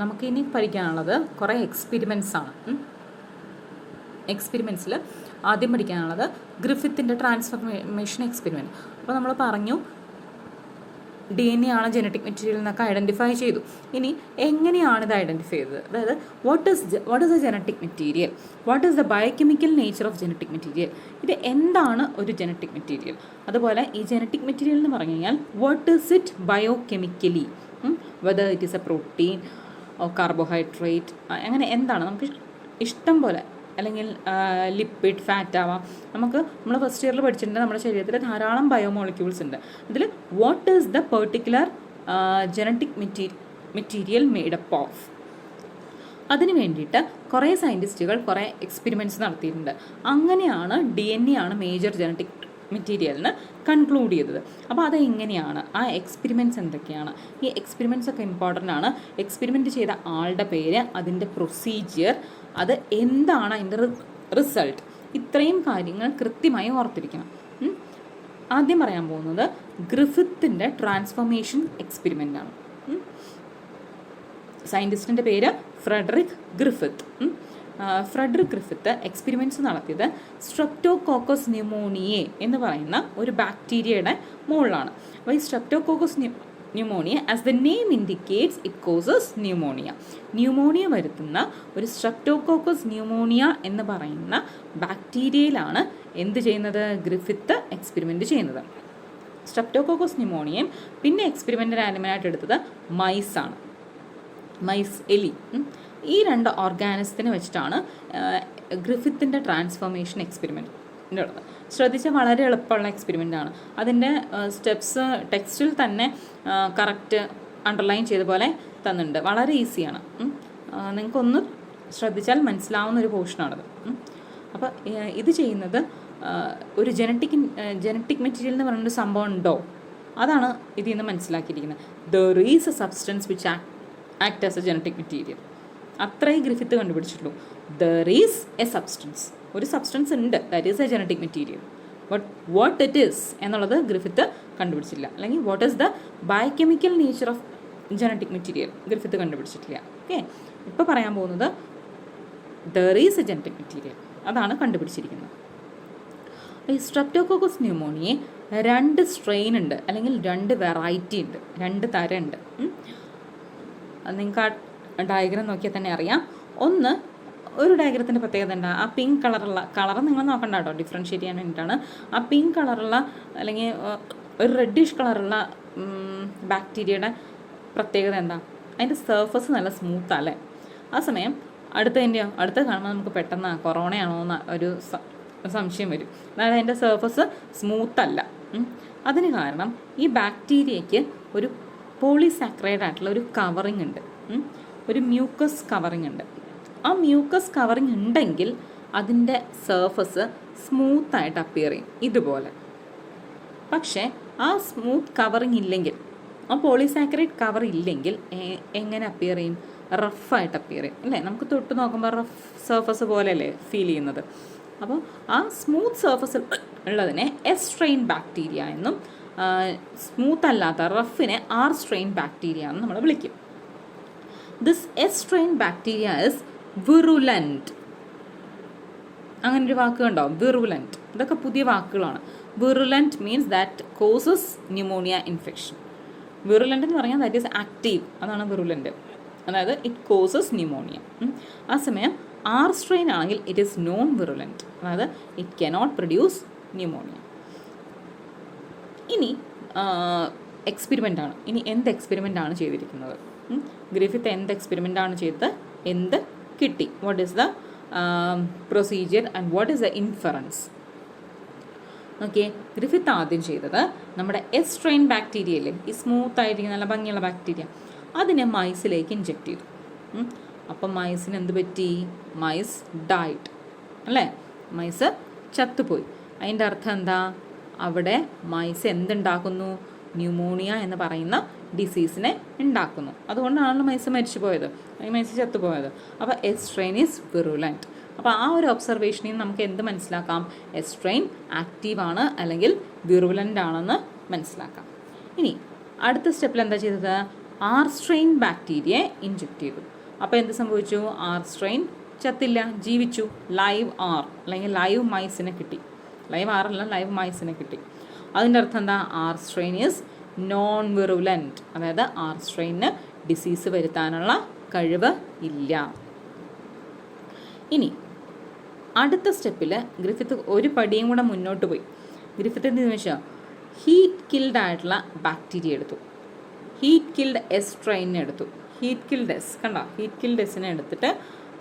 നമുക്കിനി പഠിക്കാനുള്ളത് കുറേ എക്സ്പെരിമെൻറ്റ്സ് ആണ്. എക്സ്പെരിമെൻറ്റ്സിൽ ആദ്യം പഠിക്കാനുള്ളത് ഗ്രിഫിത്തിൻ്റെ ട്രാൻസ്ഫോർമേഷൻ എക്സ്പെരിമെൻറ്റ്. അപ്പോൾ നമ്മൾ പറഞ്ഞു DNA ആണ് ജനറ്റിക് മെറ്റീരിയൽ എന്നൊക്കെ ഐഡൻറ്റിഫൈ ചെയ്തു. ഇനി എങ്ങനെയാണ് ഇത് ഐഡൻറ്റിഫൈ ചെയ്തത്? അതായത് what is a genetic material, what is the biochemical nature of genetic material, ഇത് എന്താണ് ഒരു ജനറ്റിക് മെറ്റീരിയൽ, അതുപോലെ ഈ ജനറ്റിക് മെറ്റീരിയൽ എന്ന് പറഞ്ഞു കഴിഞ്ഞാൽ what is it biochemically, whether it is a protein carbohydrate, അങ്ങനെ എന്താണ് നമുക്ക് ഇഷ്ടം പോലെ, അല്ലെങ്കിൽ ലിപ്പിഡ് ഫാറ്റ് ആവാം. നമ്മൾ ഫസ്റ്റ് ഇയറിൽ പഠിച്ചിട്ടുണ്ട് നമ്മുടെ ശരീരത്തിൽ ധാരാളം ബയോമോളിക്യൂൾസ് ഉണ്ട്. അതിൽ what is the particular genetic material made up of, അതിന് വേണ്ടിയിട്ട് കുറേ സയൻറ്റിസ്റ്റുകൾ കുറേ എക്സ്പെരിമെൻറ്റ്സ് നടത്തിയിട്ടുണ്ട്. അങ്ങനെയാണ് DNA ആണ് മേജർ ജനറ്റിക് മെറ്റീരിയലിന് കൺക്ലൂഡ് ചെയ്തത്. അപ്പോൾ അതെങ്ങനെയാണ്, ആ എക്സ്പെരിമെൻറ്റ്സ് എന്തൊക്കെയാണ്, ഈ എക്സ്പെരിമെൻറ്റ്സ് ഒക്കെ ഇമ്പോർട്ടൻ്റ് ആണ്. എക്സ്പെരിമെൻറ്റ് ചെയ്ത ആളുടെ പേര്, അതിൻ്റെ പ്രൊസീജിയർ, അത് എന്താണ് അതിൻ്റെ റിസൾട്ട്, ഇത്രയും കാര്യങ്ങൾ കൃത്യമായി ഓർത്തിരിക്കണം. ആദ്യം പറയാൻ പോകുന്നത് ഗ്രിഫിത്തിൻ്റെ ട്രാൻസ്ഫോർമേഷൻ എക്സ്പെരിമെൻ്റ് ആണ്. സയൻറ്റിസ്റ്റിൻ്റെ പേര് Frederick Griffith. Frederick Griffith experiments നടത്തിയത് സ്ട്രെപ്റ്റോകോക്കസ് ന്യൂമോണിയെ എന്ന് പറയുന്ന ഒരു ബാക്ടീരിയയുടെ മുകളിലാണ്. അപ്പോൾ ഈ Streptococcus pneumoniae, as the name indicates, it causes pneumonia. Pneumonia വരുത്തുന്ന ഒരു സ്ട്രെപ്റ്റോകോക്കസ് ന്യൂമോണിയ എന്ന് പറയുന്ന ബാക്ടീരിയയിലാണ് എന്ത് ചെയ്യുന്നത്, ഗ്രിഫിത്ത് എക്സ്പെരിമെൻറ്റ് ചെയ്യുന്നത്. സ്ട്രെപ്റ്റോകോക്കസ് ന്യൂമോണിയയും പിന്നെ എക്സ്പെരിമെൻ്റൽ ആനിമലായിട്ട് എടുത്തത് മൈസാണ്, മൈസ്, എലി. ഈ രണ്ട് ഓർഗാനിസത്തിനെ വെച്ചിട്ടാണ് ഗ്രിഫിത്തിൻ്റെ ട്രാൻസ്ഫോർമേഷൻ എക്സ്പെരിമെൻറ്റ് ഉള്ളത്. ശ്രദ്ധിച്ചാൽ വളരെ എളുപ്പമുള്ള എക്സ്പെരിമെൻ്റ് ആണ്. അതിൻ്റെ സ്റ്റെപ്സ് ടെക്സ്റ്റിൽ തന്നെ കറക്റ്റ് അണ്ടർലൈൻ ചെയ്ത പോലെ തന്നിട്ടുണ്ട്. വളരെ ഈസിയാണ്, നിങ്ങൾക്കൊന്ന് ശ്രദ്ധിച്ചാൽ മനസ്സിലാവുന്ന ഒരു പോർഷനാണത്. അപ്പോൾ ഇത് ചെയ്യുന്നത് ഒരു ജനറ്റിക് മെറ്റീരിയൽ എന്ന് പറയുന്നൊരു സംഭവം ഉണ്ടോ, അതാണ് ഇതിൽ നിന്ന് മനസ്സിലാക്കിയിരിക്കുന്നത്. There is a substance which act as a genetic material. അത്രയും ഗ്രിഫിത്ത് കണ്ടുപിടിച്ചിട്ടുള്ളൂ. ദർ ഈസ് എ സബ്സ്റ്റൻസ്, ഒരു സബ്സ്റ്റൻസ് ഉണ്ട്, that is a genetic material. But what it is എന്നുള്ളത് ഗ്രിഫിത്ത് കണ്ടുപിടിച്ചില്ല. അല്ലെങ്കിൽ what is the biochemical nature of genetic material Griffith കണ്ടുപിടിച്ചിട്ടില്ല. Okay, ഇപ്പോൾ പറയാൻ പോകുന്നത് there is a genetic material, അതാണ് കണ്ടുപിടിച്ചിരിക്കുന്നത്. ഈ സ്ട്രെപ്റ്റോകോക്കസ് ന്യൂമോണിയെ 2 സ്ട്രെയിൻ ഉണ്ട്, അല്ലെങ്കിൽ 2 വെറൈറ്റി ഉണ്ട്, 2 തരം ഉണ്ട്. നിങ്ങൾക്ക് ആ ഡയഗ്രാം നോക്കിയാൽ തന്നെ അറിയാം. ഒന്ന്, ഒരു ഡയഗ്രത്തിൻ്റെ പ്രത്യേകത എന്താ, ആ പിങ്ക് കളർ നിങ്ങൾ നോക്കണ്ട കേട്ടോ, ഡിഫറൻഷ്യേറ്റ് ചെയ്യാൻ വേണ്ടിയിട്ടാണ്. ആ പിങ്ക് കളറുള്ള അല്ലെങ്കിൽ ഒരു റെഡിഷ് കളറുള്ള ബാക്ടീരിയയുടെ പ്രത്യേകത എന്താ, അതിൻ്റെ സർഫസ് നല്ല സ്മൂത്താണ് അല്ലേ. ആ സമയം അടുത്ത കാണുമ്പോൾ നമുക്ക് പെട്ടെന്ന് കൊറോണയാണോ എന്ന ഒരു സംശയം വരും. അതായത് അതിൻ്റെ സർഫസ് സ്മൂത്തല്ല. അതിന് കാരണം ഈ ബാക്ടീരിയയ്ക്ക് ഒരു പോളിസാക്രൈഡ് ആയിട്ടുള്ള ഒരു കവറിങ് ഉണ്ട്, ഒരു മ്യൂക്കസ് കവറിങ് ഉണ്ട്. ആ മ്യൂക്കസ് കവറിങ് ഉണ്ടെങ്കിൽ അതിൻ്റെ സർഫസ് സ്മൂത്തായിട്ട് അപ്പിയർ ചെയ്യും ഇതുപോലെ. പക്ഷേ ആ സ്മൂത്ത് കവറിങ് ഇല്ലെങ്കിൽ, ആ പോളിസാക്രൈഡ് കവർ ഇല്ലെങ്കിൽ എങ്ങനെ അപ്പിയർ ചെയ്യും, റഫായിട്ട് അപ്പിയർ ചെയ്യും അല്ലേ. നമുക്ക് തൊട്ട് നോക്കുമ്പോൾ റഫ് സർഫസ് പോലെയല്ലേ ഫീൽ ചെയ്യുന്നത്. അപ്പോൾ ആ സ്മൂത്ത് സർഫസിൽ ഉള്ളതിനെ എസ് സ്ട്രെയിൻ ബാക്ടീരിയ എന്നും, സ്മൂത്ത് അല്ലാത്ത റഫിനെ ആർ സ്ട്രെയിൻ ബാക്ടീരിയ എന്ന് നമ്മൾ വിളിക്കും. This S strain bacteria is virulent. അങ്ങനെ ഒരു വാക്ക് കണ്ടോ, വിറുലൻറ്റ്. ഇതൊക്കെ പുതിയ വാക്കുകളാണ്. Virulent means that causes pneumonia infection. Virulent എന്ന് പറഞ്ഞാൽ ദാറ്റ് ഈസ് ആക്റ്റീവ്, അതാണ് വിറുലൻറ്റ്. അതായത് ഇറ്റ് കോസസ് ന്യൂമോണിയ. ആ സമയം ആർ സ്ട്രെയിൻ ആണെങ്കിൽ ഇറ്റ് ഈസ് നോൺ വിറുലൻറ്റ്, അതായത് ഇറ്റ് കനോട്ട് പ്രൊഡ്യൂസ് ന്യൂമോണിയ. ഇനി എക്സ്പെരിമെൻ്റ് ആണ്. ഇനി എന്ത് എക്സ്പെരിമെൻ്റ് ആണ് ചെയ്തിരിക്കുന്നത്, ഗ്രിഫിത്ത് എന്ത് എക്സ്പെരിമെൻ്റ് ആണ് ചെയ്തത്, എന്ത് കിട്ടി, what is the procedure and what is the inference. Okay, Griffith ആദ്യം ചെയ്തത് നമ്മുടെ എസ് സ്ട്രെയിൻ ബാക്ടീരിയയില്ലേ, ഈ സ്മൂത്ത് ആയിരിക്കുന്ന നല്ല ഭംഗിയുള്ള ബാക്ടീരിയ, അതിനെ മൈസിലേക്ക് ഇഞ്ചെക്ട് ചെയ്തു. അപ്പം മൈസിന് എന്ത് പറ്റി, മൈസ് ഡൈഡ് അല്ലേ, മൈസ് ചത്തുപോയി. അതിൻ്റെ അർത്ഥം എന്താ, അവിടെ മൈസ് എന്തുണ്ടാക്കുന്നു, ന്യൂമോണിയ എന്ന് പറയുന്ന ഡിസീസിനെ ഉണ്ടാക്കുന്നു. അതുകൊണ്ടാണല്ലോ മൈസ് മരിച്ചു പോയത്, മൈസ് ചത്തുപോയത്. അപ്പോൾ എസ് സ്ട്രെയിൻ ഈസ് വിറുലൻറ്റ്. അപ്പോൾ ആ ഒരു ഒബ്സർവേഷനിൽ നിന്ന് നമുക്ക് എന്ത് മനസ്സിലാക്കാം, എസ് സ്ട്രെയിൻ ആക്റ്റീവാണ് അല്ലെങ്കിൽ വിറുലൻ്റ് ആണെന്ന് മനസ്സിലാക്കാം. ഇനി അടുത്ത സ്റ്റെപ്പിൽ എന്താ ചെയ്തത്, ആർ സ്ട്രെയിൻ ബാക്ടീരിയയെ ഇഞ്ചെക്ട് ചെയ്തു. അപ്പോൾ എന്ത് സംഭവിച്ചു? ആർ സ്ട്രെയിൻ ചത്തില്ല, ജീവിച്ചു. ലൈവ് ആർ അല്ലെങ്കിൽ ലൈവ് മൈസിനെ കിട്ടി. ലൈവ് ആറല്ല, ലൈവ് മൈസിനെ കിട്ടി. അതിൻ്റെ അർത്ഥം എന്താ? ആർ സ്ട്രെയിൻ ഈസ് നോൺ വിറുലൻറ്റ്, അതായത് ആർ സ്ട്രെയിന് ഡിസീസ് വരുത്താനുള്ള കഴിവ് ഇല്ല. ഇനി അടുത്ത സ്റ്റെപ്പിൽ ഗ്രിഫിത്ത് ഒരു പടിയും കൂടെ മുന്നോട്ട് പോയി. ഗ്രിഫിത്ത് എന്തെന്ന് വെച്ചാൽ ഹീറ്റ് കിൽഡ് ആയിട്ടുള്ള ബാക്ടീരിയ എടുത്തു. ഹീറ്റ് കിൽഡ് എസ് സ്ട്രെയിനെ എടുത്തു. ഹീറ്റ് കിൽഡ് എസ് കണ്ടോ, ഹീറ്റ് കിൽഡ് എസിനെ എടുത്തിട്ട്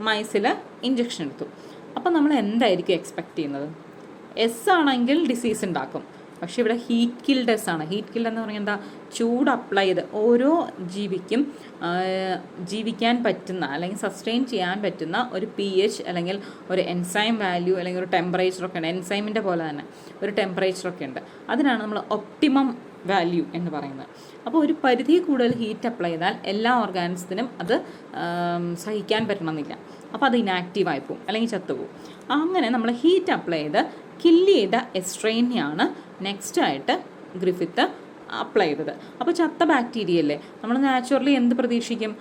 മൈസിൽ ഇഞ്ചക്ഷൻ എടുത്തു. അപ്പം നമ്മൾ എന്തായിരിക്കും എക്സ്പെക്റ്റ് ചെയ്യുന്നത്? എസ് ആണെങ്കിൽ ഡിസീസ് ഉണ്ടാക്കും, പക്ഷേ ഇവിടെ ഹീറ്റ് കിൽഡ് എസ് ആണ്. ഹീറ്റ് കിൽഡ് എന്ന് പറഞ്ഞാൽ എന്താ? ചൂട് അപ്ലൈ ചെയ്ത് ഓരോ ജീവിക്കും ജീവിക്കാൻ പറ്റുന്ന അല്ലെങ്കിൽ സസ്റ്റെയിൻ ചെയ്യാൻ പറ്റുന്ന ഒരു pH അല്ലെങ്കിൽ ഒരു എൻസൈം വാല്യൂ അല്ലെങ്കിൽ ഒരു ടെമ്പറേച്ചറൊക്കെ ഉണ്ട്. എൻസൈമിൻ്റെ പോലെ തന്നെ ഒരു ടെമ്പറേച്ചറൊക്കെ ഉണ്ട്. അതിനാണ് നമ്മൾ ഒപ്റ്റിമം വാല്യൂ എന്ന് പറയുന്നത്. അപ്പോൾ ഒരു പരിധി കൂടുതൽ ഹീറ്റ് അപ്ലൈ ചെയ്താൽ എല്ലാ ഓർഗാനിസത്തിനും അത് സഹിക്കാൻ പറ്റണമെന്നില്ല. അപ്പോൾ അത് ഇനാക്റ്റീവായി പോകും അല്ലെങ്കിൽ ചത്തുപോകും. അങ്ങനെ നമ്മൾ ഹീറ്റ് അപ്ലൈ ചെയ്ത് കില്ല് ചെയ്ത എസ്ട്രെയിനെയാണ് നെക്സ്റ്റ് ആയിട്ട് ഗ്രിഫിത്ത് അപ്ലൈ ചെയ്തത്. അപ്പോൾ ചത്ത ബാക്ടീരിയ അല്ലേ, നമ്മൾ നാച്ചുറലി എന്ത് പ്രതീക്ഷിക്കും?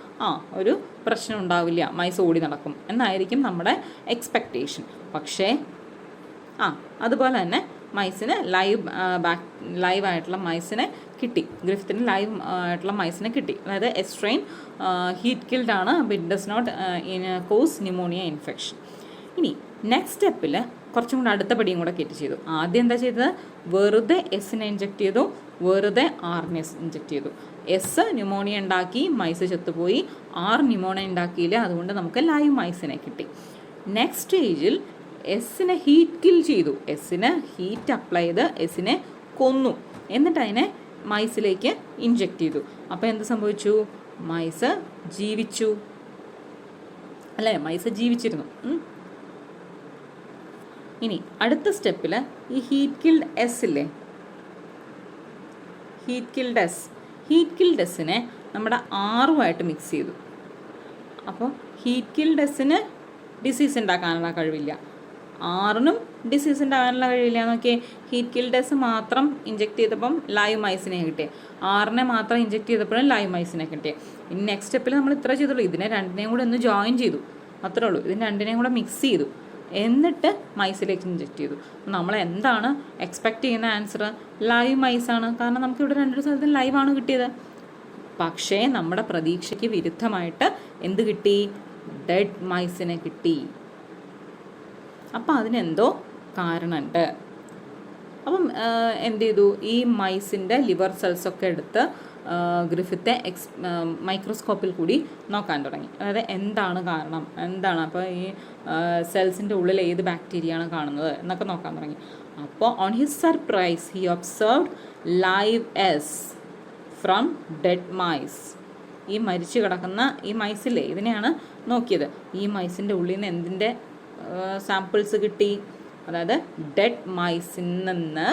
ഒരു പ്രശ്നം ഉണ്ടാവില്ല, മൈസ് ഓടി നടക്കും എന്നായിരിക്കും നമ്മുടെ എക്സ്പെക്റ്റേഷൻ. പക്ഷേ അതുപോലെ തന്നെ മൈസിന് ലൈവ് ആയിട്ടുള്ള മൈസിനെ കിട്ടി. ഗ്രിഫിത്തിന് ലൈവ് ആയിട്ടുള്ള മൈസിനെ കിട്ടി. അതായത് എസ്ട്രെയിൻ ഹീറ്റ് കിൽഡ് ആണ്, but does not cause pneumonia infection. ഇനി നെക്സ്റ്റ് സ്റ്റെപ്പിൽ കുറച്ചും കൂടെ അടുത്ത പടിയും കൂടെ കയറ്റി ചെയ്തു. ആദ്യം എന്താ ചെയ്തത്? വെറുതെ എസിനെ ഇഞ്ചെക്ട് ചെയ്തു, വെറുതെ ആറിനെ ഇഞ്ചെക്ട് ചെയ്തു. എസ് ന്യൂമോണിയ ഉണ്ടാക്കി, മൈസ് ചത്തുപോയി. ആർ ന്യൂമോണിയ ഉണ്ടാക്കിയില്ല, അതുകൊണ്ട് നമുക്ക് ലൈവ് മൈസിനെ കിട്ടി. നെക്സ്റ്റ് സ്റ്റേജിൽ എസിനെ ഹീറ്റ് കിൽ ചെയ്തു. എസിന് ഹീറ്റ് അപ്ലൈ ചെയ്ത് എസിനെ കൊന്നു. എന്നിട്ട് അതിനെ മൈസിലേക്ക് ഇഞ്ചെക്ട് ചെയ്തു. അപ്പോൾ എന്ത് സംഭവിച്ചു? മൈസ് ജീവിച്ചു അല്ലേ? മൈസ് ജീവിച്ചിരുന്നു. ഇനി അടുത്ത സ്റ്റെപ്പിൽ ഈ ഹീറ്റ് കിൽഡ് എസ് ഇല്ലേ, ഹീറ്റ് കിൽഡ് എസിനെ നമ്മുടെ ആറുമായിട്ട് മിക്സ് ചെയ്തു. അപ്പോൾ ഹീറ്റ് കിൽഡ് എസിന് ഡിസീസ് ഉണ്ടാക്കാനുള്ള കഴിവില്ല, ആറിനും ഡിസീസ് ഉണ്ടാകാനുള്ള കഴിവില്ല. നോക്കിയേ, ഹീറ്റ് കിൽഡ് എസ് മാത്രം ഇഞ്ചെക്ട് ചെയ്തപ്പം ലൈവ് മൈസിനെ കിട്ടിയേ, ആറിനെ മാത്രം ഇഞ്ചെക്ട് ചെയ്തപ്പോഴും ലൈവ് മൈസിനെ കിട്ടിയേ. ഇനി നെക്സ്റ്റ് സ്റ്റെപ്പിൽ നമ്മൾ ഇത്ര ചെയ്തുള്ളൂ, ഇതിനെ രണ്ടിനെയും കൂടെ ഒന്ന് ജോയിൻ ചെയ്തു, അത്രേ ഉള്ളൂ. ഇതിന് രണ്ടിനെയും കൂടെ മിക്സ് ചെയ്തു, എന്നിട്ട് മൈസിലേക്ക് ഇഞ്ചെക്ട് ചെയ്തു. നമ്മൾ എന്താണ് എക്സ്പെക്റ്റ് ചെയ്യുന്ന ആൻസർ? ലൈവ് മൈസാണ്. കാരണം നമുക്കിവിടെ രണ്ടൊരു സ്ഥലത്തും ലൈവാണ് കിട്ടിയത്. പക്ഷേ നമ്മുടെ പ്രതീക്ഷയ്ക്ക് വിരുദ്ധമായിട്ട് എന്ത് കിട്ടി? ഡെഡ് മൈസിനെ കിട്ടി. അപ്പം അതിനെന്തോ കാരണമുണ്ട്. അപ്പം എന്ത് ചെയ്തു? ഈ മൈസിൻ്റെ ലിവർ സെൽസൊക്കെ എടുത്ത് ഗ്രിഫിത്തെ മൈക്രോസ്കോപ്പിൽ കൂടി നോക്കാൻ തുടങ്ങി. അതായത് എന്താണ് കാരണം, എന്താണ് അപ്പോൾ ഈ സെൽസിൻ്റെ ഉള്ളിൽ ഏത് ബാക്ടീരിയയാണ് കാണുന്നത് എന്നൊക്കെ നോക്കാൻ തുടങ്ങി. അപ്പോൾ on his surprise he observed live S from dead mice. ഈ മരിച്ചു കിടക്കുന്ന ഈ മൈസില്ലേ, ഇതിനെയാണ് നോക്കിയത്. ഈ മൈസിൻ്റെ ഉള്ളിൽ നിന്ന് എന്തിൻ്റെ സാമ്പിൾസ് കിട്ടി? അതായത് ഡെഡ് മൈസിൽ നിന്ന്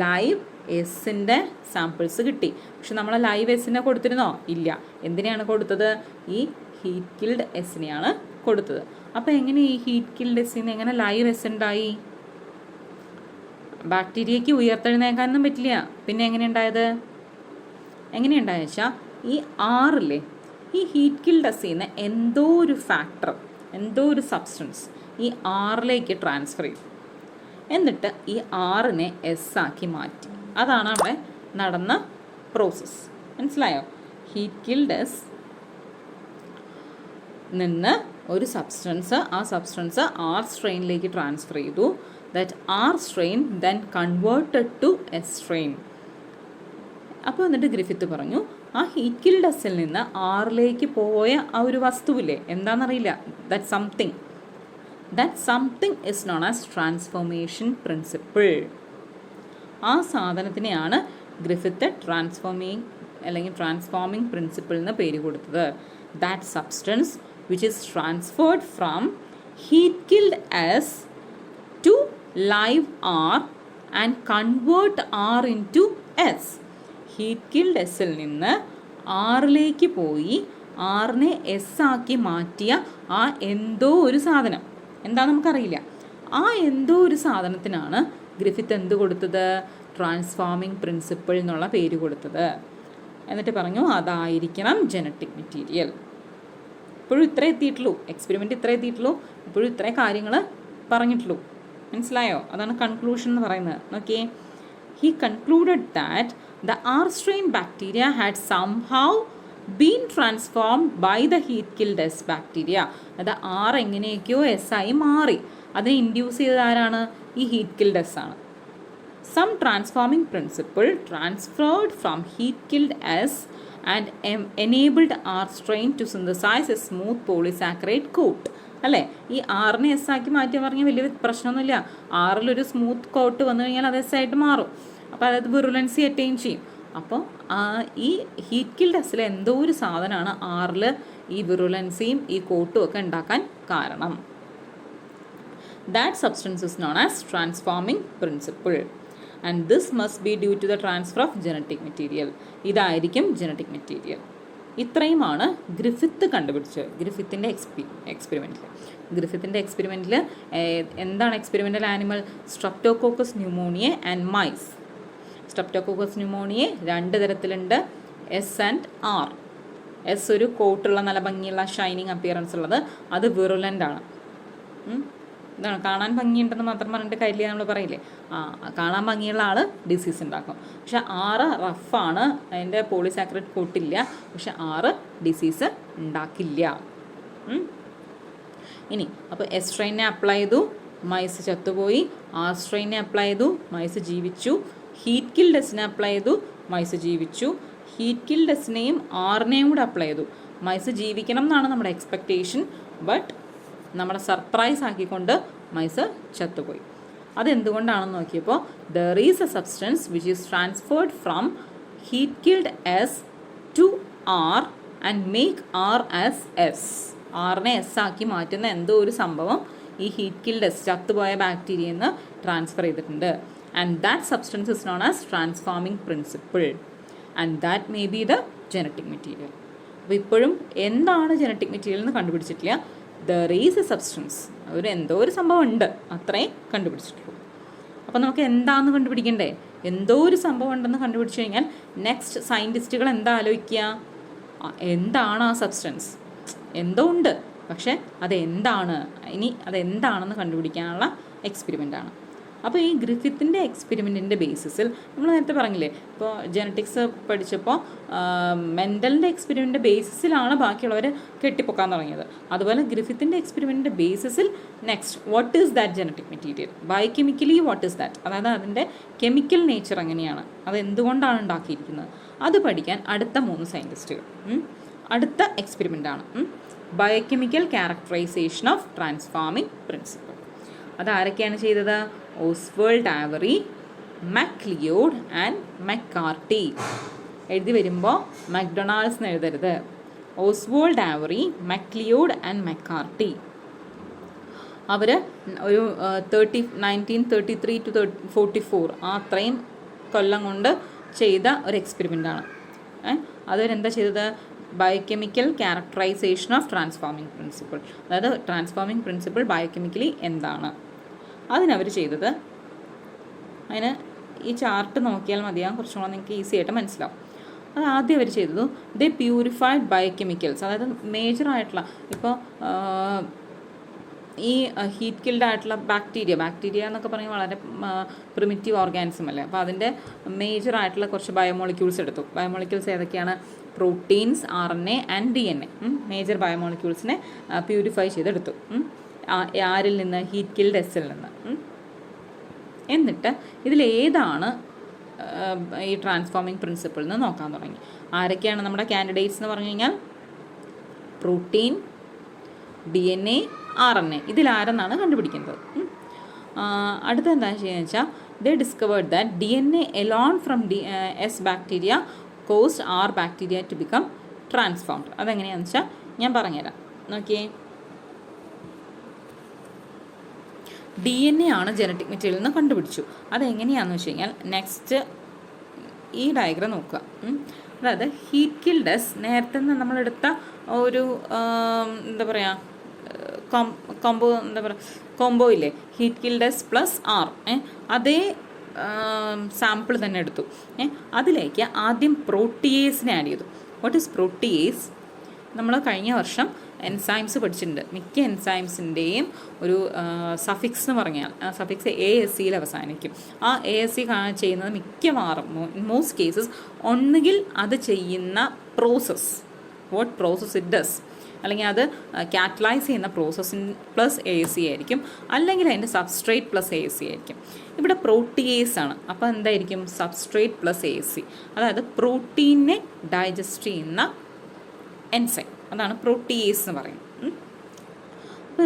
ലൈവ് എസിൻ്റെ സാമ്പിൾസ് കിട്ടി. പക്ഷെ നമ്മൾ ലൈവ് എസിനെ കൊടുത്തിരുന്നോ? ഇല്ല. എന്തിനെയാണ് കൊടുത്തത്? ഈ ഹീറ്റ് കിൽഡ് എസിനെയാണ് കൊടുത്തത്. അപ്പോൾ എങ്ങനെ ഈ ഹീറ്റ് കിൽഡ് എസിന് എങ്ങനെ ലൈവ് എസ് ഉണ്ടായി? ബാക്ടീരിയയ്ക്ക് ഉയർത്തെഴുന്നേക്കാനൊന്നും പറ്റില്ല. പിന്നെ എങ്ങനെയുണ്ടായത്? എങ്ങനെയുണ്ടായെന്ന് വെച്ചാൽ ഈ ആറില്ലേ, ഈ ഹീറ്റ് കിൽഡ് എസിന്ന് എന്തോ ഒരു ഫാക്ടർ, എന്തോ ഒരു സബ്സ്റ്റൻസ് ഈ ആറിലേക്ക് ട്രാൻസ്ഫർ ചെയ്തു. എന്നിട്ട് ഈ ആറിനെ എസ് ആക്കി മാറ്റി. അതാണ് അവിടെ നടന്ന പ്രോസസ്സ്. മനസ്സിലായോ? ഹീറ്റ് കിൽഡ് എസ് നിന്ന് ഒരു സബ്സ്റ്റൻസ്, ആ സബ്സ്റ്റൻസ് ആർ സ്ട്രെയിനിലേക്ക് ട്രാൻസ്ഫർ ചെയ്തു. That R strain then converted to S strain. അപ്പോൾ എന്നിട്ട് ഗ്രിഫിത്ത് പറഞ്ഞു, ആ ഹീറ്റ് കിൽഡ് എസിൽ നിന്ന് ആറിലേക്ക് പോയ ആ ഒരു വസ്തുവില്ലേ, എന്താണെന്നറിയില്ല, that something is known as transformation principle. ആ സാധനത്തിനെയാണ് ഗ്രിഫിത്ത് ട്രാൻസ്ഫോമിംഗ് പ്രിൻസിപ്പിൾ എന്ന് പേര് കൊടുത്തത്. That substance which is transferred from heat killed S to live R and convert R into S. ഹീറ്റ് കിൽഡ് എസിൽ നിന്ന് ആറിലേക്ക് പോയി ആറിനെ എസ് ആക്കി മാറ്റിയ ആ എന്തോ ഒരു സാധനം, എന്താ നമുക്കറിയില്ല, ആ എന്തോ ഒരു സാധനത്തിനാണ് ഗ്രിഫിത്ത് എന്ത് കൊടുത്തത്? ട്രാൻസ്ഫോമിംഗ് പ്രിൻസിപ്പിൾ എന്നുള്ള പേര് കൊടുത്തത്. എന്നിട്ട് പറഞ്ഞു അതായിരിക്കണം ജനറ്റിക് മെറ്റീരിയൽ. ഇപ്പോഴും ഇത്രേ എത്തിയിട്ടുള്ളൂ, എക്സ്പെരിമെൻറ്റ് ഇത്രേ എത്തിയിട്ടുള്ളൂ, ഇപ്പോഴും ഇത്രേ കാര്യങ്ങൾ പറഞ്ഞിട്ടുള്ളൂ. മനസ്സിലായോ? അതാണ് കൺക്ലൂഷൻ എന്ന് പറയുന്നത്. നോക്കിയേ, he concluded that the R strain bacteria had somehow been transformed by the heat killed S bacteria. അത് R എങ്ങനെയൊക്കെയോ S ആയി മാറി. അതിനെ ഇൻഡ്യൂസ് ചെയ്തത് ആരാണ്? ഈ ഹീറ്റ് കിൽഡ് S ആണ്. Some transforming principle transferred from heat killed S and enabled R strain to synthesize a smooth polysaccharide coat. അല്ലേ? ഈ ആറിനെ എസ് ആക്കി മാറ്റി പറഞ്ഞാൽ വലിയ പ്രശ്നമൊന്നുമില്ല. ആറിലൊരു സ്മൂത്ത് കോട്ട് വന്നു കഴിഞ്ഞാൽ അത് എസ് ആയിട്ട് മാറും. അപ്പോൾ അതായത് വിറുലൻസി അറ്റൈൻ ചെയ്യും. അപ്പോൾ ഈ ഹീറ്റ് കിൽഡ് എസ്സിൽ എന്തോ ഒരു സാധനമാണ് ആറിൽ ഈ വിറുലൻസിയും ഈ കോട്ടും ഒക്കെ ഉണ്ടാക്കാൻ കാരണം. That substance is known as transforming principle and this must be due to the transfer of genetic material. ഇതായിരിക്കും ജനറ്റിക് മെറ്റീരിയൽ. ഇത്രയുമാണ് ഗ്രിഫിത്ത് കണ്ടുപിടിച്ചത് ഗ്രിഫിത്തിൻ്റെ എക്സ്പെരിമെൻറ്റിൽ. ഗ്രിഫിത്തിൻ്റെ എക്സ്പെരിമെൻറ്റിൽ എന്താണ് experimental animal? Streptococcus pneumoniae and mice. Streptococcus pneumoniae 2 തരത്തിലുണ്ട്, എസ് ആൻഡ് ആർ. എസ് ഒരു കോട്ടുള്ള നല്ല ഭംഗിയുള്ള ഷൈനിങ് അപ്പിയറൻസ് ഉള്ളത്, അത് വിറുലൻ്റ് ആണ്. ഇതാണ് കാണാൻ ഭംഗിയുണ്ടെന്ന് മാത്രം പറഞ്ഞിട്ട് കാര്യമില്ല, നമ്മൾ പറയില്ലേ, കാണാൻ ഭംഗിയുള്ള ആൾ ഡിസീസ് ഉണ്ടാക്കും. പക്ഷെ ആറ് റഫാണ്, അതിൻ്റെ പോളിസാക്രൈഡ് കോട്ടില്ല, പക്ഷെ ആറ് ഡിസീസ് ഉണ്ടാക്കില്ല. ഇനി അപ്പോൾ എസ് സ്ട്രെയിനെ അപ്ലൈ ചെയ്തു, മൈസ് ചത്തുപോയി. ആർ സ്ട്രെയിനെ അപ്ലൈ ചെയ്തു, മൈസ് ജീവിച്ചു. ഹീറ്റ് കിൽഡ് എസിനെ അപ്ലൈ ചെയ്തു, മൈസ് ജീവിച്ചു. ഹീറ്റ് കിൽഡ് എസിനെയും ആറിനെയും കൂടെ അപ്ലൈ ചെയ്തു. മൈസ് ജീവിക്കണം എന്നാണ് നമ്മുടെ എക്സ്പെക്റ്റേഷൻ, ബട്ട് നമ്മളെ സർപ്രൈസ് ആക്കിക്കൊണ്ട് മൈസ് ചത്തുപോയി. അതെന്തുകൊണ്ടാണെന്ന് നോക്കിയപ്പോൾ there is a substance which is transferred from heat killed S to R and make R as S. ആറിനെ എസ് ആക്കി മാറ്റുന്ന എന്തോ ഒരു സംഭവം ഈ ഹീറ്റ് കിൽഡ് എസ് ചത്തുപോയ ബാക്ടീരിയയിൽ നിന്ന് ട്രാൻസ്ഫർ ചെയ്തിട്ടുണ്ട്. And that substance is known as transforming principle and that may be the genetic material. അപ്പോൾ ഇപ്പോഴും എന്താണ് ജനറ്റിക് മെറ്റീരിയൽ എന്ന് കണ്ടുപിടിച്ചിട്ടില്ല. ദർ ഈസ് എ സബ്സ്റ്റൻസ്, എന്തോ ഒരു സംഭവം ഉണ്ട്, അത്രയും കണ്ടുപിടിച്ചിട്ടുള്ളൂ. അപ്പോൾ നമുക്ക് എന്താണെന്ന് കണ്ടുപിടിക്കണ്ടേ? എന്തോ ഒരു സംഭവം ഉണ്ടെന്ന് കണ്ടുപിടിച്ച് കഴിഞ്ഞാൽ നെക്സ്റ്റ് സയൻറ്റിസ്റ്റുകൾ എന്താ ആലോചിക്കുക? എന്താണ് ആ സബ്സ്റ്റൻസ്? എന്തോ ഉണ്ട്, പക്ഷേ അതെന്താണ്, ഇനി അതെന്താണെന്ന് കണ്ടുപിടിക്കാനുള്ള എക്സ്പെരിമെൻ്റാണ്. അപ്പോൾ ഈ ഗ്രിഫിത്തിൻ്റെ എക്സ്പെരിമെൻറ്റിൻ്റെ ബേസിസിൽ നമ്മൾ നേരത്തെ പറഞ്ഞില്ലേ, ഇപ്പോൾ ജനറ്റിക്സ് പഠിച്ചപ്പോൾ മെൻ്റലിൻ്റെ എക്സ്പെരിമെൻറ്റിൻ്റെ ബേസിസിലാണ് ബാക്കിയുള്ളവർ കെട്ടിപ്പൊക്കാൻ തുടങ്ങിയത്. അതുപോലെ ഗ്രിഫിത്തിൻ്റെ എക്സ്പെരിമെൻറ്റിൻ്റെ ബേസിസിൽ next what is that genetic material, biochemically what is that, അതായത് അതിൻ്റെ കെമിക്കൽ നേച്ചർ എങ്ങനെയാണ്, അത് എന്തുകൊണ്ടാണ് ഉണ്ടാക്കിയിരിക്കുന്നത്, അത് പഠിക്കാൻ അടുത്ത 3 സയൻറ്റിസ്റ്റുകൾ. അടുത്ത എക്സ്പെരിമെൻ്റാണ് biochemical characterization of transforming principle. അതാരൊക്കെയാണ് ചെയ്തത്? Oswald Avery, MacLeod and McCarty. എഴുതി വരുമ്പോൾ മക്ഡൊണാൾഡ്സ് എന്ന് എഴുതരുത്. ഓസ്വേൾഡ് ആവറി, മക്ലിയോഡ് ആൻഡ് മെക്കാർട്ടി. അവർ ഒരു 1933 to 44 അത്രയും കൊല്ലം കൊണ്ട് ചെയ്ത ഒരു എക്സ്പെരിമെൻ്റാണ്. അവരെന്താ ചെയ്തത്? Biochemical characterization of transforming principle. അതായത് ട്രാൻസ്ഫോമിംഗ് പ്രിൻസിപ്പിൾ ബയോകെമിക്കലി എന്താണ് അതിനവർ ചെയ്തത്. അതിന് ഈ ചാർട്ട് നോക്കിയാൽ മതിയാകും, കുറച്ചും കൂടെ നിങ്ങൾക്ക് ഈസി ആയിട്ട് മനസ്സിലാവും. അത് ആദ്യം അവർ ചെയ്തത് ദേ പ്യൂരിഫൈഡ് ബയോകെമിക്കൽസ്, അതായത് മേജറായിട്ടുള്ള ഇപ്പോൾ ഈ ഹീറ്റ് കിൽഡ് ആയിട്ടുള്ള ബാക്ടീരിയ എന്നൊക്കെ പറയുമ്പോൾ വളരെ പ്രിമിറ്റീവ് ഓർഗാനിസം അല്ലേ. അപ്പോൾ അതിൻ്റെ മേജറായിട്ടുള്ള കുറച്ച് ബയോമോളിക്യൂൾസ് എടുത്തു. ബയോമോളിക്യൂൾസ് ഏതൊക്കെയാണ്? Proteins, RNA and DNA. Major ബയോമോളിക്യൂൾസിനെ പ്യൂരിഫൈ ചെയ്തെടുത്തു. ആരിൽ നിന്ന്? ഹീറ്റ് കിൽഡ് എസിൽ നിന്ന്. എന്നിട്ട് ഇതിലേതാണ് ഈ ട്രാൻസ്ഫോമിംഗ് പ്രിൻസിപ്പിൾ എന്ന് നോക്കാൻ തുടങ്ങി. ആരൊക്കെയാണ് നമ്മുടെ കാൻഡിഡേറ്റ്സ് എന്ന് പറഞ്ഞു കഴിഞ്ഞാൽ? Protein, DNA, RNA. ഇതിലാരെന്നാണ് കണ്ടുപിടിക്കുന്നത്. അടുത്ത എന്താണെന്ന് ചെയ്യുന്നത് വെച്ചാൽ they discovered that DNA alone from S bacteria caused R bacteria to become transformed. അതെങ്ങനെയാണെന്ന് വെച്ചാൽ ഞാൻ പറഞ്ഞുതരാം. നോക്കിയേ, DNA ആണ് ജനറ്റിക് മെറ്റീരിയൽ എന്ന് കണ്ടുപിടിച്ചു. അതെങ്ങനെയാണെന്ന് വെച്ച് കഴിഞ്ഞാൽ നെക്സ്റ്റ് ഈ ഡയഗ്രം നോക്കുക. അതായത് ഹീറ്റ് കിൽഡ് എസ് നേരത്തെ നമ്മളെടുത്ത ഒരു എന്താ പറയുക കോംബോ ഇല്ലേ, heat killed S plus R, അതേ സാമ്പിൾ തന്നെ എടുത്തു. അതിലേക്ക് ആദ്യം പ്രോട്ടിയേസിനെ ആഡ് ചെയ്തു. What is protease? നമ്മൾ കഴിഞ്ഞ വർഷം എൻസൈംസ് പഠിച്ചിട്ടുണ്ട്. മിക്ക എൻസൈംസിൻ്റെയും ഒരു സഫിക്സ് എന്ന് പറഞ്ഞാൽ സഫിക്സ് ASCയിൽ അവസാനിക്കും. ആ ASC ചെയ്യുന്നത് മിക്കവാറും ഇൻ മോസ്റ്റ് കേസസ് ഒന്നുകിൽ അത് ചെയ്യുന്ന process, what process it does, അല്ലെങ്കിൽ അത് കാറ്റലൈസ് ചെയ്യുന്ന പ്രോസസ്സിൻ പ്ലസ് ASC ആയിരിക്കും, അല്ലെങ്കിൽ അതിൻ്റെ സബ്സ്ട്രേറ്റ് പ്ലസ് ASC ആയിരിക്കും. ഇവിടെ പ്രോട്ടിയേസ് ആണ്. അപ്പോൾ എന്തായിരിക്കും? Substrate plus ASC. അതായത് പ്രോട്ടീനെ ഡൈജസ്റ്റ് ചെയ്യുന്ന എൻസൈം, അതാണ് പ്രോട്ടിയേസ് എന്ന് പറയുന്നത്. അപ്പോൾ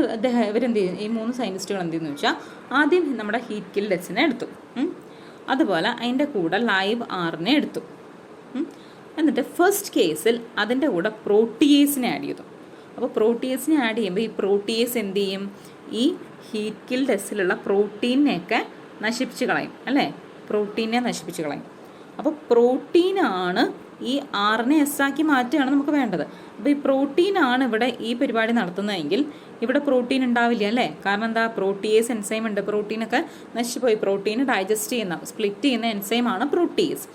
ഇവരെന്ത് ചെയ്യും? ഈ 3 സയൻറ്റിസ്റ്റുകൾ എന്ത് ചെയ്യുന്നു വെച്ചാൽ ആദ്യം നമ്മുടെ ഹീറ്റ് കിൽ ഡെസിനെ എടുത്തു. അതുപോലെ അതിൻ്റെ കൂടെ ലൈവ് ആറിനെ എടുത്തു. എന്നിട്ട് ഫസ്റ്റ് കേസിൽ അതിൻ്റെ കൂടെ പ്രോട്ടിയേസിനെ ആഡ് ചെയ്തു. അപ്പോൾ പ്രോട്ടിയേസിനെ ആഡ് ചെയ്യുമ്പോൾ ഈ പ്രോട്ടിയേസ് എന്ത് ചെയ്യും? ഈ ഹീറ്റ് കിൽ ഡെസിലുള്ള പ്രോട്ടീനെയൊക്കെ നശിപ്പിച്ച് കളയും, അല്ലേ? പ്രോട്ടീനെ നശിപ്പിച്ച് കളയും. അപ്പോൾ പ്രോട്ടീനാണ് ഈ RNA-S ആക്കി മാറ്റുകയാണ് നമുക്ക് വേണ്ടത്. അപ്പോൾ ഈ പ്രോട്ടീനാണ് ഇവിടെ ഈ പരിപാടി നടത്തുന്നതെങ്കിൽ ഇവിടെ പ്രോട്ടീൻ ഉണ്ടാവില്ല, അല്ലേ? കാരണം എന്താ? പ്രോട്ടിയേസ് എൻസൈം ഉണ്ട്. പ്രോട്ടീനൊക്കെ നശിച്ചുപോയി. പ്രോട്ടീൻ ഡൈജസ്റ്റ് ചെയ്യുന്ന, സ്പ്ലിറ്റ് ചെയ്യുന്ന എൻസൈമാണ് പ്രോട്ടിയേസ്.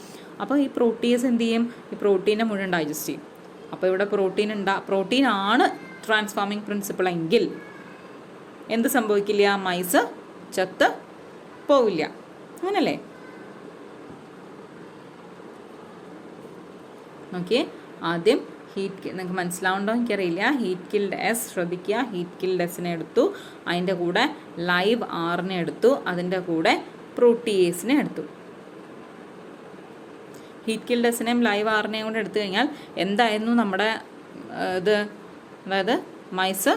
അപ്പോൾ ഈ പ്രോട്ടിയേസ് എന്ത് ചെയ്യും? ഈ പ്രോട്ടീനെ മുഴുവൻ ഡൈജസ്റ്റ് ചെയ്യും. അപ്പോൾ ഇവിടെ പ്രോട്ടീനാണ് ട്രാൻസ്ഫോമിങ് പ്രിൻസിപ്പിൾ എങ്കിൽ എന്ത് സംഭവിക്കില്ല? മൈസ് ചത്ത് പോവില്ല, അങ്ങനല്ലേ? ഓക്കെ, ആദ്യം നിങ്ങൾക്ക് മനസ്സിലാവുണ്ടോ എനിക്കറിയില്ല. ഹീറ്റ് കിൽഡ് എസ് ശ്രദ്ധിക്കുക. ഹീറ്റ് കിൽഡ് എസിനെ എടുത്തു, അതിൻ്റെ കൂടെ ലൈവ് ആറിനെ എടുത്തു, അതിൻ്റെ കൂടെ പ്രോട്ടിയേസിനെ എടുത്തു. ഹീറ്റ് കിൽഡ് എസിനെയും ലൈവ് ആറിനെയും കൂടെ എടുത്തു കഴിഞ്ഞാൽ എന്തായിരുന്നു നമ്മുടെ ഇത്? അതായത് മൈസ്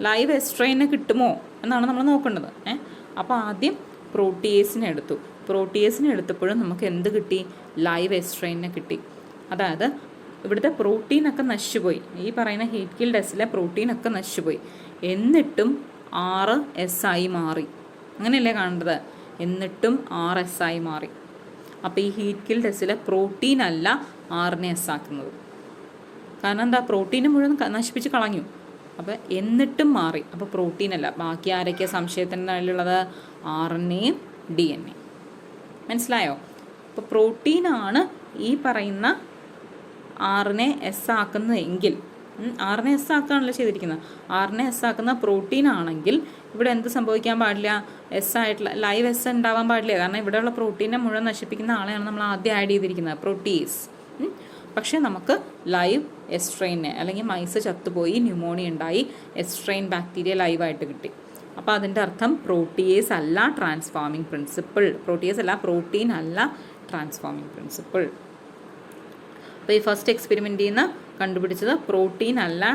ലൈവ് എസ്ട്രെയിനെ കിട്ടുമോ എന്നാണ് നമ്മൾ നോക്കേണ്ടത്. അപ്പോൾ ആദ്യം പ്രോട്ടിയേസിനെ എടുത്തു. പ്രോട്ടിയേസിനെ എടുത്തപ്പോഴും നമുക്ക് എന്ത് കിട്ടി? ലൈവ് എസ്ട്രെയിനെ കിട്ടി. അതായത് ഇവിടുത്തെ പ്രോട്ടീനൊക്കെ നശിച്ചുപോയി. ഈ പറയുന്ന ഹീറ്റ് കിൽഡ് എസിലെ പ്രോട്ടീനൊക്കെ നശിച്ചുപോയി. എന്നിട്ടും RS ആയി മാറി. അങ്ങനെയല്ലേ കാണേണ്ടത്? എന്നിട്ടും RS ആയി മാറി. അപ്പോൾ ഈ ഹീറ്റ് കിൽഡ് എസിലെ പ്രോട്ടീൻ അല്ല RNA-S ആക്കുന്നത്. കാരണം എന്താ? പ്രോട്ടീനെ മുഴുവൻ നശിപ്പിച്ച് കളഞ്ഞു. അപ്പോൾ എന്നിട്ടും മാറി. അപ്പോൾ പ്രോട്ടീൻ അല്ല. ബാക്കി ആരൊക്കെയാണ് സംശയത്തിൻ്റെ നിലയിലുള്ളത്? RNA-യും DNA. മനസ്സിലായോ? അപ്പോൾ പ്രോട്ടീനാണ് ഈ പറയുന്ന RNA-S ആക്കുന്നതെങ്കിൽ, RNA-S ആക്കുകയാണല്ലോ ചെയ്തിരിക്കുന്നത്. RNA-S ആക്കുന്ന പ്രോട്ടീൻ ആണെങ്കിൽ ഇവിടെ എന്ത് സംഭവിക്കാൻ പാടില്ല? ലൈവ് S ഉണ്ടാവാൻ പാടില്ല. കാരണം ഇവിടെയുള്ള പ്രോട്ടീനെ മുഴുവൻ നശിപ്പിക്കുന്ന ആളെയാണ് നമ്മൾ ആദ്യം ആഡ് ചെയ്തിരിക്കുന്നത്, പ്രോട്ടീസ്. പക്ഷേ നമുക്ക് ലൈവ് എസ്ട്രെയിനെ, അല്ലെങ്കിൽ മൈസ് ചത്തുപോയി ന്യൂമോണിയ ഉണ്ടായി, എസ്ട്രെയിൻ ബാക്ടീരിയ ലൈവായിട്ട് കിട്ടി. അപ്പോൾ അതിൻ്റെ അർത്ഥം പ്രോട്ടിയേസ് അല്ല ട്രാൻസ്ഫോമിങ് പ്രിൻസിപ്പിൾ. പ്രോട്ടിയേസ് അല്ല, പ്രോട്ടീൻ അല്ല ട്രാൻസ്ഫോമിങ് പ്രിൻസിപ്പിൾ. അപ്പോൾ ഈ ഫസ്റ്റ് എക്സ്പെരിമെൻ്റ് ചെയ്യുന്ന കണ്ടുപിടിച്ചത് പ്രോട്ടീൻ അല്ല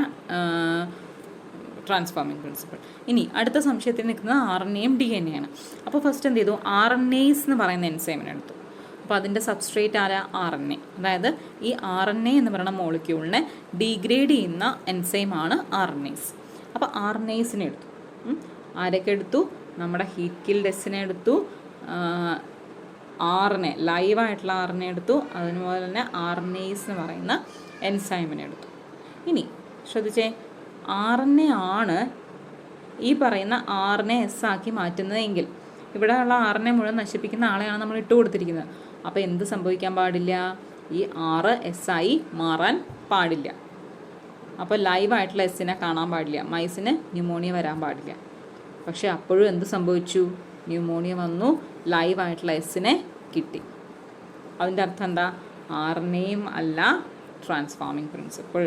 ട്രാൻസ്ഫോമിങ് പ്രിൻസിപ്പിൾ. ഇനി അടുത്ത സംശയത്തിൽ നിൽക്കുന്നത് RNA-യും DNA ആണ്. അപ്പോൾ ഫസ്റ്റ് എന്ത് ചെയ്തു? RNase എന്ന് പറയുന്ന എൻസൈമിനെ എടുത്തു. അപ്പോൾ അതിൻ്റെ സബ്സ്ട്രേറ്റ് ആരാ? RNA. അതായത് ഈ RNA എന്ന് പറയുന്ന മോളിക്യൂളിനെ ഡീഗ്രേഡ് ചെയ്യുന്ന എൻസൈമാണ് RNase. അപ്പോൾ RNaseനെ എടുത്തു. ആരൊക്കെ എടുത്തു? നമ്മുടെ ഹീറ്റ് കിൽഡ് എസിനെ എടുത്തു, RNA ലൈവായിട്ടുള്ള RNA എടുത്തു, അതുപോലെ തന്നെ RNase എന്ന് പറയുന്ന എൻസൈമിനെ എടുത്തു. ഇനി ശ്രദ്ധിച്ചേ, RNA ആണ് ഈ പറയുന്ന RNA-S ആക്കി മാറ്റുന്നതെങ്കിൽ ഇവിടെയുള്ള RNA മുഴുവൻ നശിപ്പിക്കുന്ന ആളെയാണ് നമ്മൾ ഇട്ട് കൊടുത്തിരിക്കുന്നത്. അപ്പോൾ എന്ത് സംഭവിക്കാൻ പാടില്ല? ഈ RS ആയി മാറാൻ പാടില്ല. അപ്പോൾ ലൈവായിട്ടുള്ള എസ്സിനെ കാണാൻ പാടില്ല, മൈസിന് ന്യൂമോണിയ വരാൻ പാടില്ല. പക്ഷെ അപ്പോഴും എന്ത് സംഭവിച്ചു? ന്യൂമോണിയ വന്നു, ലൈവായിട്ടുള്ള എസ്സിനെ കിട്ടി. അതിൻ്റെ അർത്ഥം എന്താ? RNA-യും അല്ല ട്രാൻസ്ഫോമിങ് പ്രിൻസിപ്പിൾ.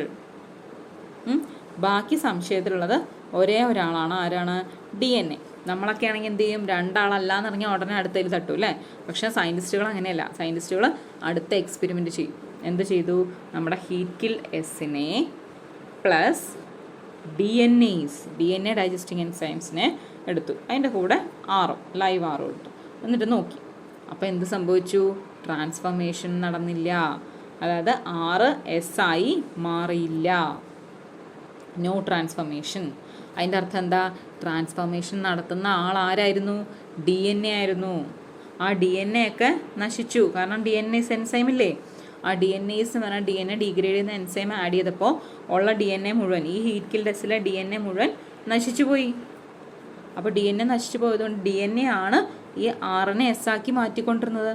ബാക്കി സംശയത്തിലുള്ളത് ഒരേ ഒരാളാണ്. ആരാണ്? DNA. നമ്മളൊക്കെ ആണെങ്കിൽ എന്ത് ചെയ്യും? രണ്ടാളല്ല എന്ന് പറഞ്ഞാൽ ഉടനെ അടുത്തതിൽ തട്ടു, അല്ലേ? പക്ഷേ സയൻറ്റിസ്റ്റുകൾ അങ്ങനെയല്ല. സയൻറ്റിസ്റ്റുകൾ അടുത്ത എക്സ്പെരിമെൻറ്റ് ചെയ്യും. എന്ത് ചെയ്തു? നമ്മുടെ ഹീറ്റ് കിൽ എസിനെ പ്ലസ് DNA ഡൈജസ്റ്റിംഗ് എൻസൈംസിനെ എടുത്തു, അതിൻ്റെ കൂടെ ലൈവ് ആറും എടുത്തു. എന്നിട്ട് നോക്കി. അപ്പോൾ എന്ത് സംഭവിച്ചു? ട്രാൻസ്ഫോർമേഷൻ നടന്നില്ല. അതായത് RS ആയി മാറിയില്ല. No transformation. അതിൻ്റെ അർത്ഥം എന്താ? ട്രാൻസ്ഫോർമേഷൻ നടത്തുന്ന ആൾ ആരായിരുന്നു? DNA ആയിരുന്നു. ആ DNA ഒക്കെ നശിച്ചു. കാരണം DNA എൻസൈം ഇല്ലേ? ആ DNA എന്ന് പറഞ്ഞാൽ DNA ഡീഗ്രേഡ് ചെയ്യുന്ന എൻസൈം ആഡ് ചെയ്തപ്പോൾ ഉള്ള DNA മുഴുവൻ, ഈ ഹീറ്റ് കിൽഡ് എസിലെ DNA മുഴുവൻ നശിച്ചു പോയി. അപ്പോൾ DNA നശിച്ചു പോയതുകൊണ്ട് DNA ആണ് ഈ ആറിനെ എസ് ആക്കി മാറ്റിക്കൊണ്ടിരുന്നത്.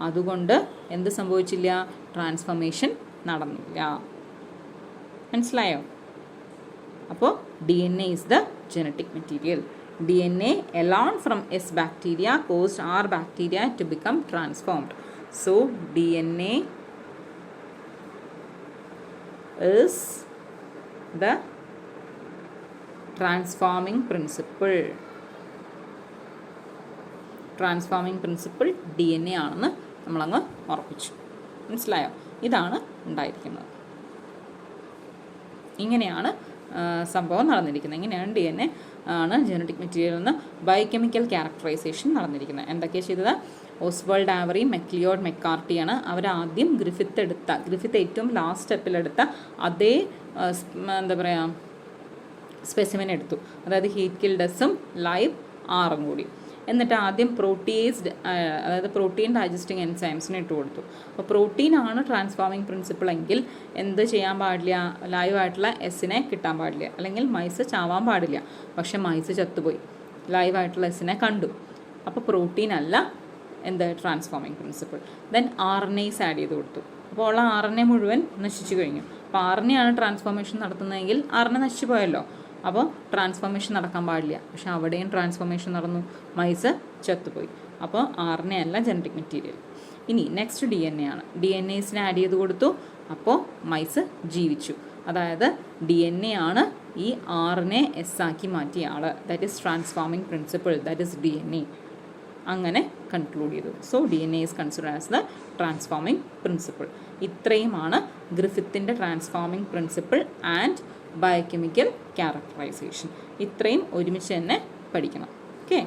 അതുകൊണ്ട് എന്ത് സംഭവിച്ചില്ല? ട്രാൻസ്ഫോർമേഷൻ നടന്നില്ല. മനസ്സിലായോ? അപ്പോൾ DNA is the genetic material. DNA alone from S bacteria caused R bacteria to become transformed. So DNA is the transforming principle. Transforming principle DNA ആണെന്ന് നമ്മളങ്ങ് ഉറപ്പിച്ചു. മനസ്സിലായോ? ഇതാണ് ഉണ്ടായിരിക്കുന്നത്. ഇങ്ങനെയാണ് സംഭവം നടന്നിരിക്കുന്നത്. ഇങ്ങനെയാണ് DNA ആണ് ജനറ്റിക് മെറ്റീരിയൽ എന്ന് ബയോകെമിക്കൽ ക്യാരക്ടറൈസേഷൻ നടന്നിരിക്കുന്നത്. എന്തൊക്കെയാണ് ചെയ്തത്? ഓസ്വാൾഡ് ആവറി, മെക്ലിയോഡ്, മെക്കാർട്ടിയാണ് അവരാദ്യം ഗ്രിഫിത്ത് ഏറ്റവും ലാസ്റ്റ് സ്റ്റെപ്പിലെടുത്ത അതേ എന്താ പറയുക സ്പെസിമെൻ എടുത്തു. അതായത് ഹീറ്റ് കിൽഡസും ലൈവ് ആറും കൂടി. എന്നിട്ട് ആദ്യം പ്രോട്ടീസ്ഡ് അതായത് പ്രോട്ടീൻ ഡൈജസ്റ്റിംഗ് എൻസൈംസിന് ഇട്ട് കൊടുത്തു. അപ്പോൾ പ്രോട്ടീനാണ് ട്രാൻസ്ഫോമിംഗ് പ്രിൻസിപ്പിൾ എങ്കിൽ എന്ത് ചെയ്യാൻ പാടില്ല? ലൈവായിട്ടുള്ള എസ്സിനെ കിട്ടാൻ പാടില്ല, അല്ലെങ്കിൽ മൈസ് ചാവാൻ പാടില്ല. പക്ഷെ മൈസ് ചത്തുപോയി, ലൈവായിട്ടുള്ള എസ്സിനെ കണ്ടു. അപ്പോൾ പ്രോട്ടീൻ അല്ല എന്ത് transforming principle. Then RNAs add ചെയ്ത് കൊടുത്തു. അപ്പോൾ ഉള്ള RNA മുഴുവൻ നശിച്ചു കഴിഞ്ഞു. അപ്പോൾ RNA ആണ് ട്രാൻസ്ഫോർമേഷൻ നടത്തുന്നതെങ്കിൽ RNA നശിച്ചു പോയല്ലോ. അപ്പോൾ ട്രാൻസ്ഫോർമേഷൻ നടക്കാൻ പാടില്ല. പക്ഷെ അവിടെയും ട്രാൻസ്ഫോർമേഷൻ നടന്നു, മൈസ് ചത്തുപോയി. അപ്പോൾ RNA അല്ല ജനറ്റിക് മെറ്റീരിയൽ. ഇനി നെക്സ്റ്റ് DNA ആണ്. DNAസിനെ ആഡ് ചെയ്ത് കൊടുത്തു. അപ്പോൾ മൈസ് ജീവിച്ചു. അതായത് DNA ആണ് ഈ RNA S ആക്കി മാറ്റിയ ആൾ. That is transforming principle, that is DNA. അങ്ങനെ കൺക്ലൂഡ് ചെയ്തു. So DNA is considered as the transforming principle. ഇത്രയുമാണ് ഗ്രിഫിത്തിൻ്റെ transforming principle and biochemical characterization. ഇത്രയും ഒരുമിച്ച് തന്നെ പഠിക്കണം. ഓക്കെ.